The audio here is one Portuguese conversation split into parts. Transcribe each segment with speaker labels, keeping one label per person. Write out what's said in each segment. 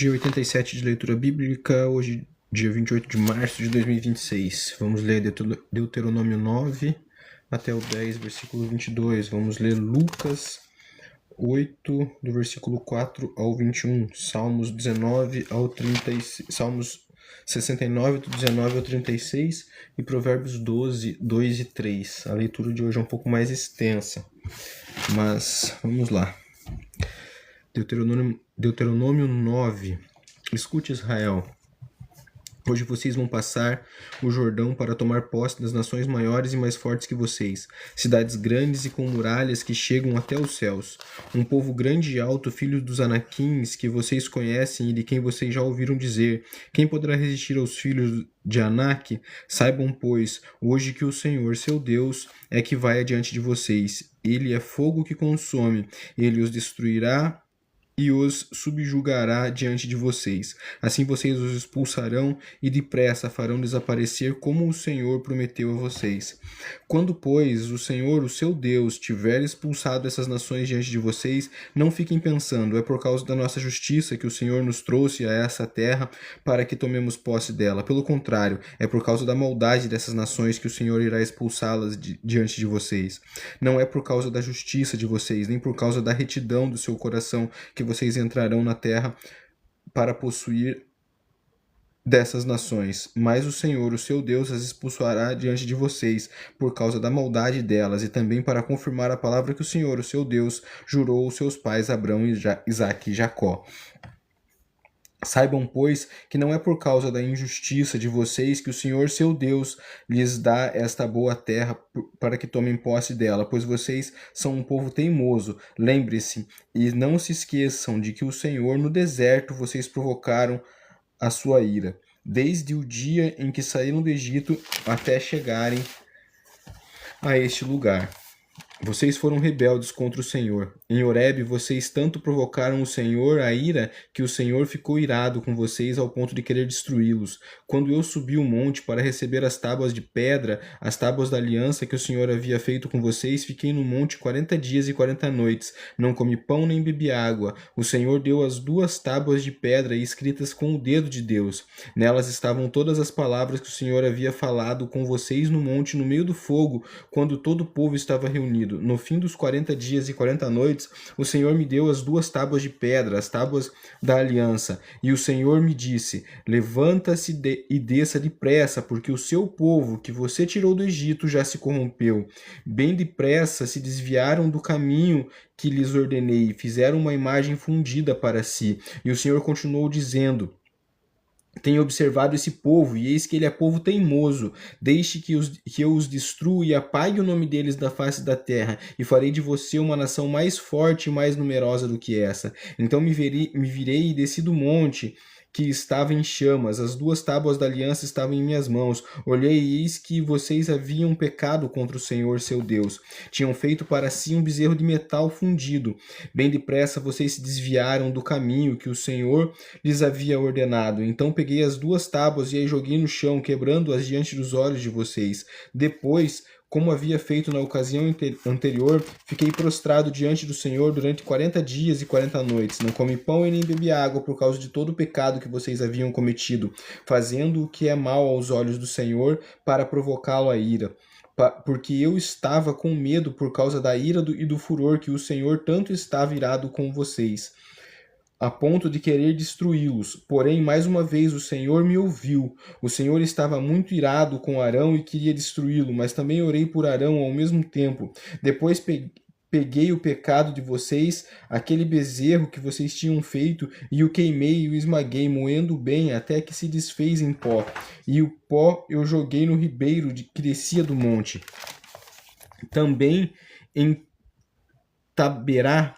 Speaker 1: Dia 87 de leitura bíblica, hoje dia 28 de março de 2026. Vamos ler Deuteronômio 9 até o 10, versículo 22. Vamos ler Lucas 8, do versículo 4 ao 21. Salmos 19 ao 36, Salmos 69, do 19 ao 36 e Provérbios 12, 2 e 3. A leitura de hoje é um pouco mais extensa, mas vamos lá. Deuteronômio 9. Escute, Israel. Hoje vocês vão passar o Jordão para tomar posse das nações maiores e mais fortes que vocês, cidades grandes e com muralhas que chegam até os céus. Um povo grande e alto, filho dos Anaquins, que vocês conhecem e de quem vocês já ouviram dizer. Quem poderá resistir aos filhos de Anak? Saibam, pois, hoje que o Senhor, seu Deus, é que vai adiante de vocês. Ele é fogo que consome, ele os destruirá e os subjugará diante de vocês. Assim vocês os expulsarão e depressa farão desaparecer, como o Senhor prometeu a vocês. Quando, pois, o Senhor, o seu Deus, tiver expulsado essas nações diante de vocês, não fiquem pensando, é por causa da nossa justiça que o Senhor nos trouxe a essa terra para que tomemos posse dela. Pelo contrário, é por causa da maldade dessas nações que o Senhor irá expulsá-las diante de vocês. Não é por causa da justiça de vocês, nem por causa da retidão do seu coração que vocês entrarão na terra para possuir dessas nações, mas o Senhor, o seu Deus, as expulsará diante de vocês por causa da maldade delas e também para confirmar a palavra que o Senhor, o seu Deus, jurou aos seus pais Abrão, Isaque e Jacó. Saibam, pois, que não é por causa da injustiça de vocês que o Senhor, seu Deus, lhes dá esta boa terra para que tomem posse dela, pois vocês são um povo teimoso. Lembre-se e não se esqueçam de que o Senhor, no deserto, vocês provocaram a sua ira, desde o dia em que saíram do Egito até chegarem a este lugar. Vocês foram rebeldes contra o Senhor. Em Horebe, vocês tanto provocaram o Senhor a ira que o Senhor ficou irado com vocês ao ponto de querer destruí-los. Quando eu subi o monte para receber as tábuas de pedra, as tábuas da aliança que o Senhor havia feito com vocês, fiquei no monte 40 dias e 40 noites. Não comi pão nem bebi água. O Senhor deu as 2 tábuas de pedra escritas com o dedo de Deus. Nelas estavam todas as palavras que o Senhor havia falado com vocês no monte, no meio do fogo, quando todo o povo estava reunido. No fim dos 40 dias e 40 noites, o Senhor me deu as 2 tábuas de pedra, as tábuas da aliança. E o Senhor me disse: levanta-se e desça depressa, porque o seu povo, que você tirou do Egito, já se corrompeu. Bem depressa se desviaram do caminho que lhes ordenei e fizeram uma imagem fundida para si. E o Senhor continuou dizendo: tenho observado esse povo, e eis que ele é povo teimoso. Deixe que eu os destrua e apague o nome deles da face da terra, e farei de você uma nação mais forte e mais numerosa do que essa. Então me virei e desci do monte, que estava em chamas, as 2 tábuas da aliança estavam em minhas mãos. Olhei e eis que vocês haviam pecado contra o Senhor, seu Deus. Tinham feito para si um bezerro de metal fundido. Bem depressa vocês se desviaram do caminho que o Senhor lhes havia ordenado. Então peguei as 2 tábuas e as joguei no chão, quebrando-as diante dos olhos de vocês. Depois, como havia feito na ocasião anterior, fiquei prostrado diante do Senhor durante 40 dias e 40 noites. Não comi pão e nem bebi água por causa de todo o pecado que vocês haviam cometido, fazendo o que é mal aos olhos do Senhor para provocá-lo à ira. Porque eu estava com medo por causa da ira e do furor que o Senhor tanto estava irado com vocês, a ponto de querer destruí-los. Porém, mais uma vez, o Senhor me ouviu. O Senhor estava muito irado com Arão e queria destruí-lo, mas também orei por Arão ao mesmo tempo. Depois peguei o pecado de vocês, aquele bezerro que vocês tinham feito, e o queimei e o esmaguei, moendo bem até que se desfez em pó. E o pó eu joguei no ribeiro que descia do monte. Também em Taberá,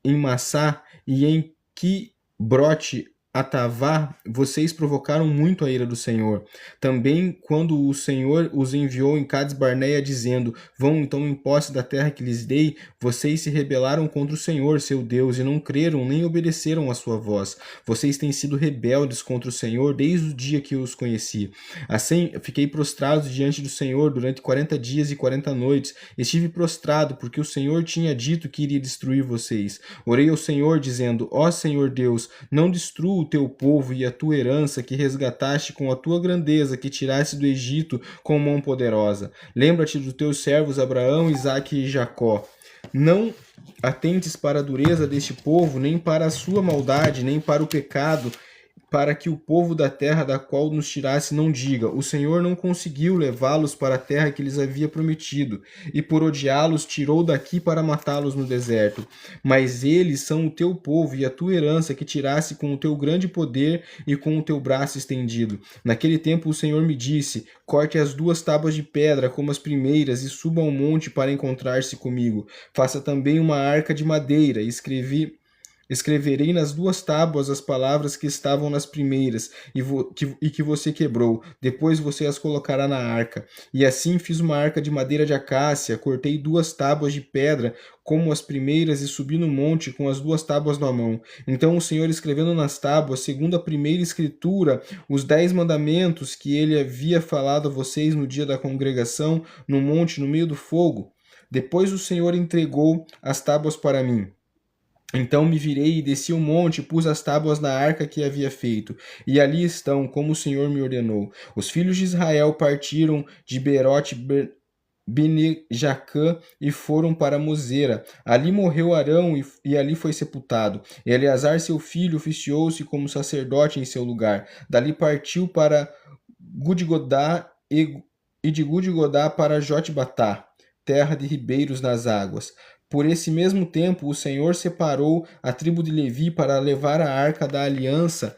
Speaker 1: em Massá e em Quibrote Atavá, vocês provocaram muito a ira do Senhor. Também quando o Senhor os enviou em Cades Barneia, dizendo: vão então em posse da terra que lhes dei, vocês se rebelaram contra o Senhor, seu Deus, e não creram nem obedeceram à sua voz. Vocês têm sido rebeldes contra o Senhor desde o dia que eu os conheci. Assim, fiquei prostrado diante do Senhor durante 40 dias e 40 noites. Estive prostrado, porque o Senhor tinha dito que iria destruir vocês. Orei ao Senhor, dizendo: ó Senhor Deus, não destrua o teu povo e a tua herança, que resgataste com a tua grandeza, que tiraste do Egito com mão poderosa. Lembra-te dos teus servos Abraão, Isaque e Jacó. Não atentes para a dureza deste povo, nem para a sua maldade, nem para o pecado, para que o povo da terra da qual nos tirasse não diga: o Senhor não conseguiu levá-los para a terra que lhes havia prometido, e por odiá-los tirou daqui para matá-los no deserto. Mas eles são o teu povo e a tua herança, que tirasse com o teu grande poder e com o teu braço estendido. Naquele tempo o Senhor me disse: corte as 2 tábuas de pedra como as primeiras e suba ao monte para encontrar-se comigo. Faça também uma arca de madeira. Escreverei nas 2 tábuas as palavras que estavam nas primeiras e que você quebrou. Depois você as colocará na arca. E assim fiz uma arca de madeira de acácia, cortei 2 tábuas de pedra como as primeiras e subi no monte com as 2 tábuas na mão. Então o Senhor, escrevendo nas tábuas, segundo a primeira escritura, os 10 mandamentos que ele havia falado a vocês no dia da congregação, no monte, no meio do fogo. Depois o Senhor entregou as tábuas para mim. Então me virei e desci o monte, pus as tábuas na arca que havia feito, e ali estão, como o Senhor me ordenou. Os filhos de Israel partiram de Berote Bene-Jacã e foram para Mosera. Ali morreu Arão e ali foi sepultado. E Eleazar, seu filho, oficiou-se como sacerdote em seu lugar. Dali partiu para Gudgodá e de Gudgodá para Jotbatá, terra de ribeiros nas águas. Por esse mesmo tempo, o Senhor separou a tribo de Levi para levar a arca da aliança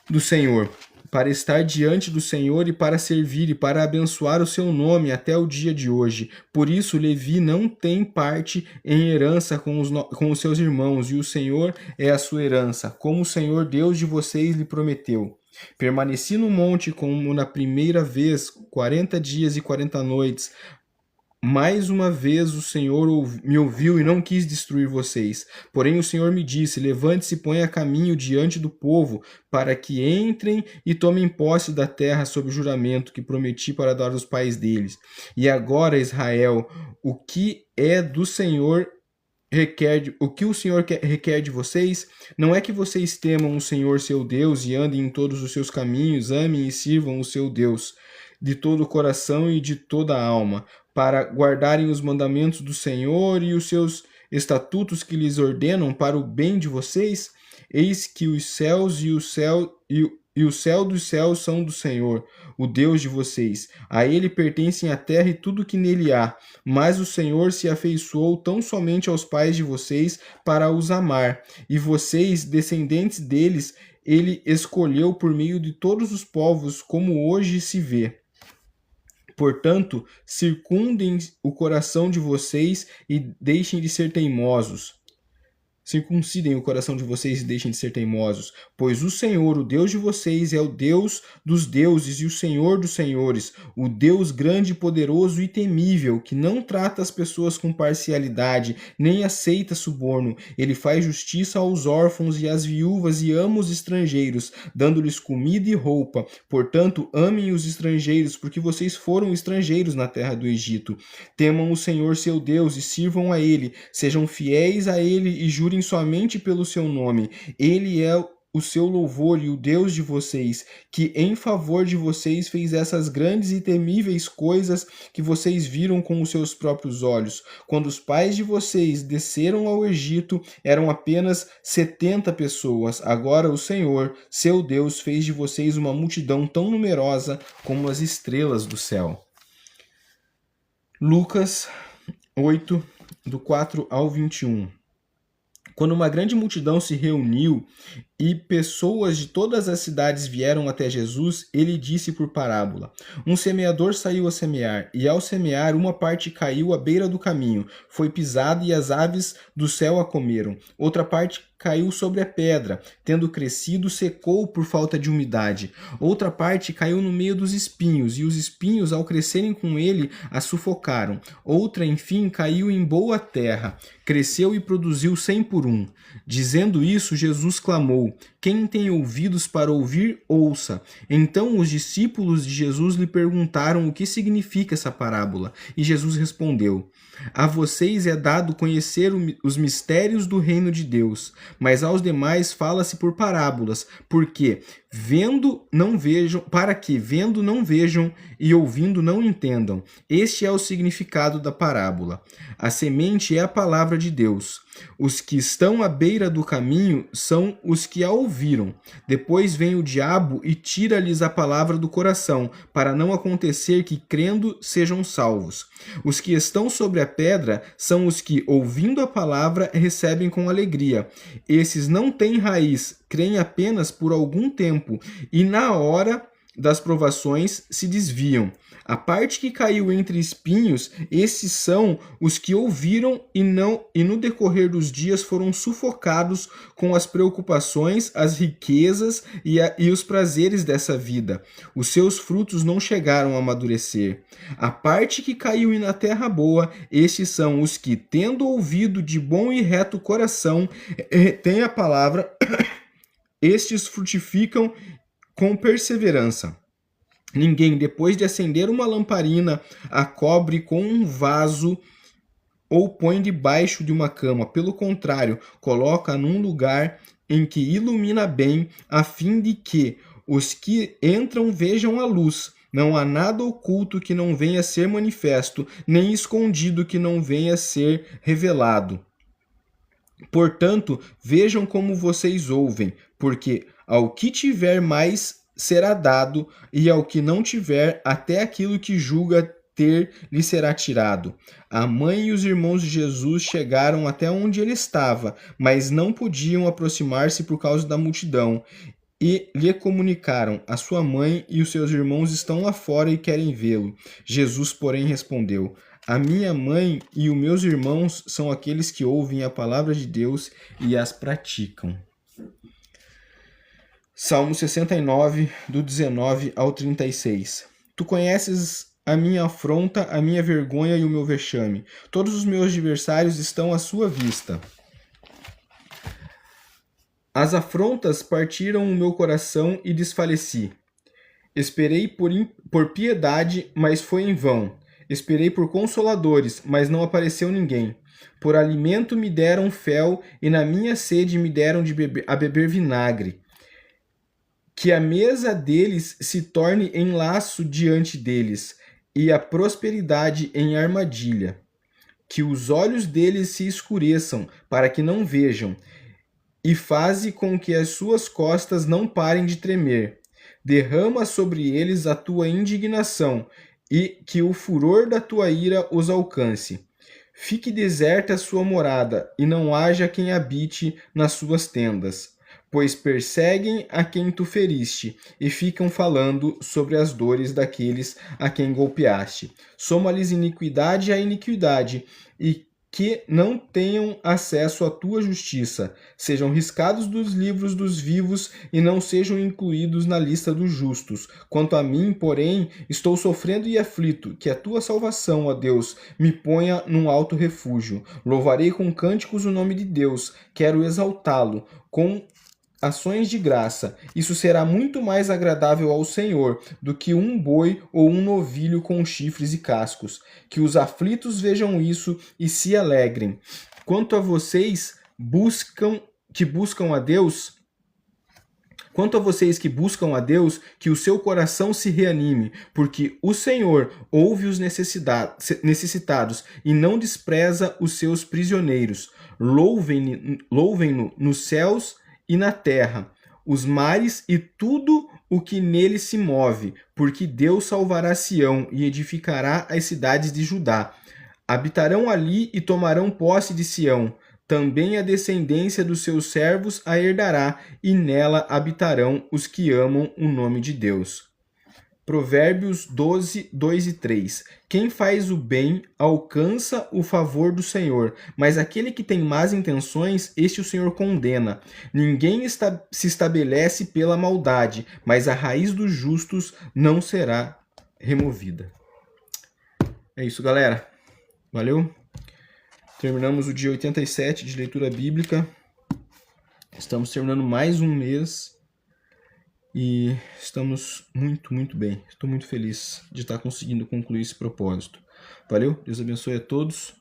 Speaker 1: do Senhor, para estar diante do Senhor e para servir e para abençoar o seu nome até o dia de hoje. Por isso, Levi não tem parte em herança com os seus irmãos, e o Senhor é a sua herança, como o Senhor Deus de vocês lhe prometeu. Permaneci no monte como na primeira vez, 40 dias e 40 noites, mais uma vez o Senhor me ouviu e não quis destruir vocês. Porém o Senhor me disse: levante-se e ponha a caminho diante do povo, para que entrem e tomem posse da terra sob o juramento que prometi para dar aos pais deles. E agora, Israel, o que o Senhor requer de vocês não é que vocês temam o Senhor seu Deus e andem em todos os seus caminhos, amem e sirvam o seu Deus de todo o coração e de toda a alma, para guardarem os mandamentos do Senhor e os seus estatutos que lhes ordenam para o bem de vocês. Eis que os céus e o céu dos céus são do Senhor, o Deus de vocês. A ele pertencem a terra e tudo que nele há. Mas o Senhor se afeiçoou tão somente aos pais de vocês para os amar. E vocês, descendentes deles, ele escolheu por meio de todos os povos, como hoje se vê. Portanto, circundem o coração de vocês e deixem de ser teimosos. Circuncidem o coração de vocês e deixem de ser teimosos, pois o Senhor, o Deus de vocês, é o Deus dos deuses e o Senhor dos senhores, o Deus grande, poderoso e temível, que não trata as pessoas com parcialidade, nem aceita suborno. Ele faz justiça aos órfãos e às viúvas e ama os estrangeiros, dando-lhes comida e roupa. Portanto, amem os estrangeiros, porque vocês foram estrangeiros na terra do Egito. Temam o Senhor seu Deus e sirvam a ele, sejam fiéis a ele e jurem somente pelo seu nome. Ele é o seu louvor e o Deus de vocês, que em favor de vocês fez essas grandes e temíveis coisas que vocês viram com os seus próprios olhos. Quando os pais de vocês desceram ao Egito, eram apenas 70 pessoas. Agora o Senhor, seu Deus, fez de vocês uma multidão tão numerosa como as estrelas do céu. Lucas 8, do 4 ao 21. Quando uma grande multidão se reuniu e pessoas de todas as cidades vieram até Jesus, ele disse por parábola: um semeador saiu a semear, e ao semear uma parte caiu à beira do caminho, foi pisada e as aves do céu a comeram. Outra parte caiu sobre a pedra, tendo crescido, secou por falta de umidade. Outra parte caiu no meio dos espinhos, e os espinhos, ao crescerem com ele, a sufocaram. Outra, enfim, caiu em boa terra, cresceu e produziu 100 por 1. Dizendo isso, Jesus clamou: Quem tem ouvidos para ouvir, ouça. Então os discípulos de Jesus lhe perguntaram o que significa essa parábola. E Jesus respondeu: a vocês é dado conhecer os mistérios do reino de Deus, mas aos demais fala-se por parábolas, para que vendo não vejam e ouvindo não entendam. Este é o significado da parábola. A semente é a palavra de Deus. Os que estão à beira do caminho são os que a ouviram. Depois vem o diabo e tira-lhes a palavra do coração, para não acontecer que, crendo, sejam salvos. Os que estão sobre a pedra são os que, ouvindo a palavra, recebem com alegria. Esses não têm raiz, creem apenas por algum tempo, e na hora das provações se desviam. A parte que caiu entre espinhos, esses são os que ouviram e no decorrer dos dias foram sufocados com as preocupações, as riquezas e os prazeres dessa vida. Os seus frutos não chegaram a amadurecer. A parte que caiu na terra boa, estes são os que, tendo ouvido de bom e reto coração, têm a palavra, estes frutificam com perseverança. Ninguém, depois de acender uma lamparina, a cobre com um vaso ou põe debaixo de uma cama. Pelo contrário, coloca num lugar em que ilumina bem, a fim de que os que entram vejam a luz. Não há nada oculto que não venha a ser manifesto, nem escondido que não venha a ser revelado. Portanto, vejam como vocês ouvem, porque ao que tiver mais será dado, e ao que não tiver, até aquilo que julga ter lhe será tirado. A mãe e os irmãos de Jesus chegaram até onde ele estava, mas não podiam aproximar-se por causa da multidão. E lhe comunicaram: a sua mãe e os seus irmãos estão lá fora e querem vê-lo. Jesus, porém, respondeu: a minha mãe e os meus irmãos são aqueles que ouvem a palavra de Deus e as praticam. Salmo 69, do 19 ao 36. Tu conheces a minha afronta, a minha vergonha e o meu vexame. Todos os meus adversários estão à sua vista. As afrontas partiram o meu coração e desfaleci. Esperei por piedade, mas foi em vão. Esperei por consoladores, mas não apareceu ninguém. Por alimento me deram fel, e na minha sede me deram a beber vinagre. Que a mesa deles se torne em laço diante deles, e a prosperidade em armadilha. Que os olhos deles se escureçam, para que não vejam, e faze com que as suas costas não parem de tremer. Derrama sobre eles a tua indignação, e que o furor da tua ira os alcance. Fique deserta a sua morada, e não haja quem habite nas suas tendas. Pois perseguem a quem tu feriste, e ficam falando sobre as dores daqueles a quem golpeaste. Soma-lhes iniquidade a iniquidade, e que não tenham acesso à tua justiça. Sejam riscados dos livros dos vivos, e não sejam incluídos na lista dos justos. Quanto a mim, porém, estou sofrendo e aflito. Que a tua salvação, ó Deus, me ponha num alto refúgio. Louvarei com cânticos o nome de Deus. Quero exaltá-lo com ações de graça. Isso será muito mais agradável ao Senhor do que um boi ou um novilho com chifres e cascos. Que os aflitos vejam isso e se alegrem. Quanto a vocês que buscam a Deus, que o seu coração se reanime, porque o Senhor ouve os necessitados e não despreza os seus prisioneiros. Louvem-no nos céus e na terra, os mares e tudo o que nele se move, porque Deus salvará Sião e edificará as cidades de Judá. Habitarão ali e tomarão posse de Sião. Também a descendência dos seus servos a herdará, e nela habitarão os que amam o nome de Deus. Provérbios 12, 2 e 3. Quem faz o bem alcança o favor do Senhor, mas aquele que tem más intenções, este o Senhor condena. Ninguém se estabelece pela maldade, mas a raiz dos justos não será removida. É isso, galera. Valeu? Terminamos o dia 87 de leitura bíblica. Estamos terminando mais um mês e estamos muito bem. Estou muito feliz de estar conseguindo concluir esse propósito. Valeu? Deus abençoe a todos.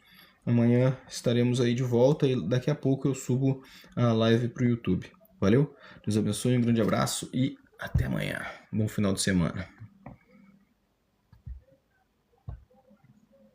Speaker 1: Amanhã estaremos aí de volta e daqui a pouco eu subo a live para o YouTube. Valeu? Deus abençoe, um grande abraço e até amanhã. Bom final de semana.